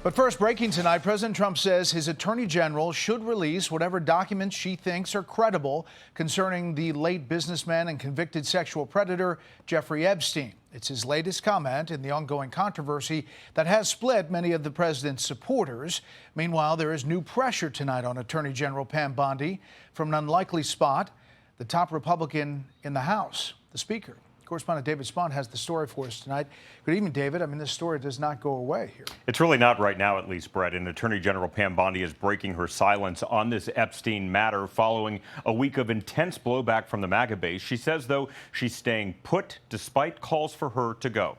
But first, breaking tonight, President Trump says his attorney general should release whatever documents she thinks are credible concerning the late businessman and convicted sexual predator Jeffrey Epstein. It's his latest comment in the ongoing controversy that has split many of the president's supporters. Meanwhile, there is new pressure tonight on Attorney General Pam Bondi from an unlikely spot, the top Republican in the House, the Speaker. Correspondent David Spunt has the story for us tonight. Good evening, David. I mean, this story does not go away here. It's really not right now, at least, Brett. And Attorney General Pam Bondi is breaking her silence on this Epstein matter following a week of intense blowback from the MAGA base. She says, though, she's staying put despite calls for her to go.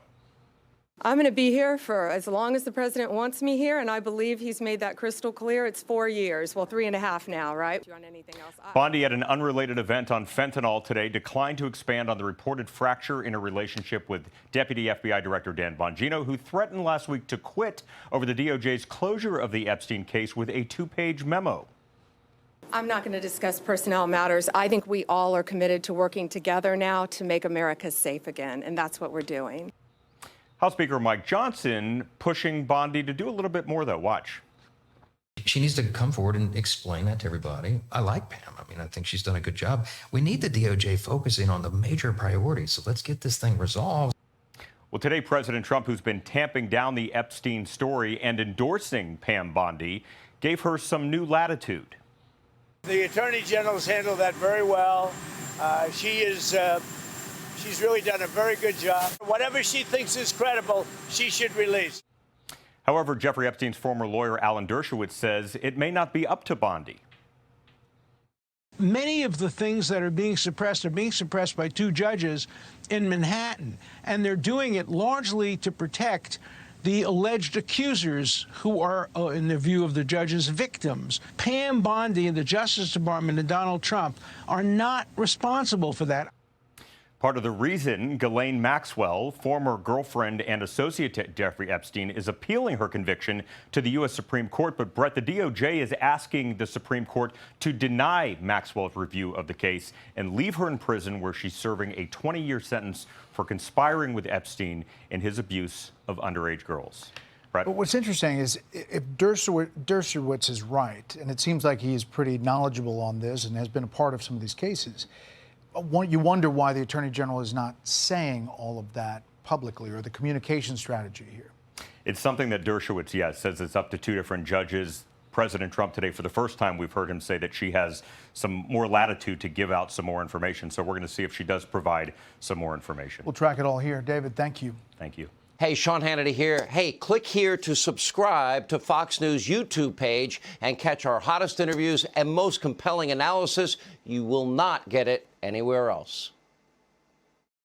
I'm going to be here for as long as the president wants me here, and I believe he's made that crystal clear. It's 4 years, well, 3.5 now, right? On anything else? Bondi, at an unrelated event on fentanyl today, declined to expand on the reported fracture in her relationship with Deputy FBI Director Dan Bongino, who threatened last week to quit over the DOJ's closure of the Epstein case with a 2-page memo. I'm not going to discuss personnel matters. I think we all are committed to working together now to make America safe again, and that's what we're doing. House Speaker Mike Johnson pushing Bondi to do a little bit more, though. Watch. She needs to come forward and explain that to everybody. I like Pam. I mean, I think she's done a good job. We need the DOJ focusing on the major priorities, so let's get this thing resolved. Well, today, President Trump, who's been tamping down the Epstein story and endorsing Pam Bondi, gave her some new latitude. The Attorney General's handled that very well. She's really done a very good job. Whatever she thinks is credible, she should release. However, Jeffrey Epstein's former lawyer, Alan Dershowitz, says it may not be up to Bondi. Many of the things that are being suppressed by 2 judges in Manhattan, and they're doing it largely to protect the alleged accusers who are, in the view of the judges, victims. Pam Bondi and the Justice Department and Donald Trump are not responsible for that. Part of the reason Ghislaine Maxwell, former girlfriend and associate to Jeffrey Epstein, is appealing her conviction to the U.S. Supreme Court. But, Brett, the DOJ is asking the Supreme Court to deny Maxwell's review of the case and leave her in prison, where she's serving a 20-year sentence for conspiring with Epstein in his abuse of underage girls. Brett? But what's interesting is if Dersowitz is right, and it seems like he is pretty knowledgeable on this and has been a part of some of these cases, you wonder why the Attorney General is not saying all of that publicly, or the communication strategy here. It's something that Dershowitz, yes, says it's up to 2 different judges. President Trump today, for the first time, we've heard him say that she has some more latitude to give out some more information. So we're going to see if she does provide some more information. We'll track it all here. David, thank you. Thank you. Hey, Sean Hannity here. Hey, click here to subscribe to Fox News YouTube page and catch our hottest interviews and most compelling analysis. You will not get it anywhere else.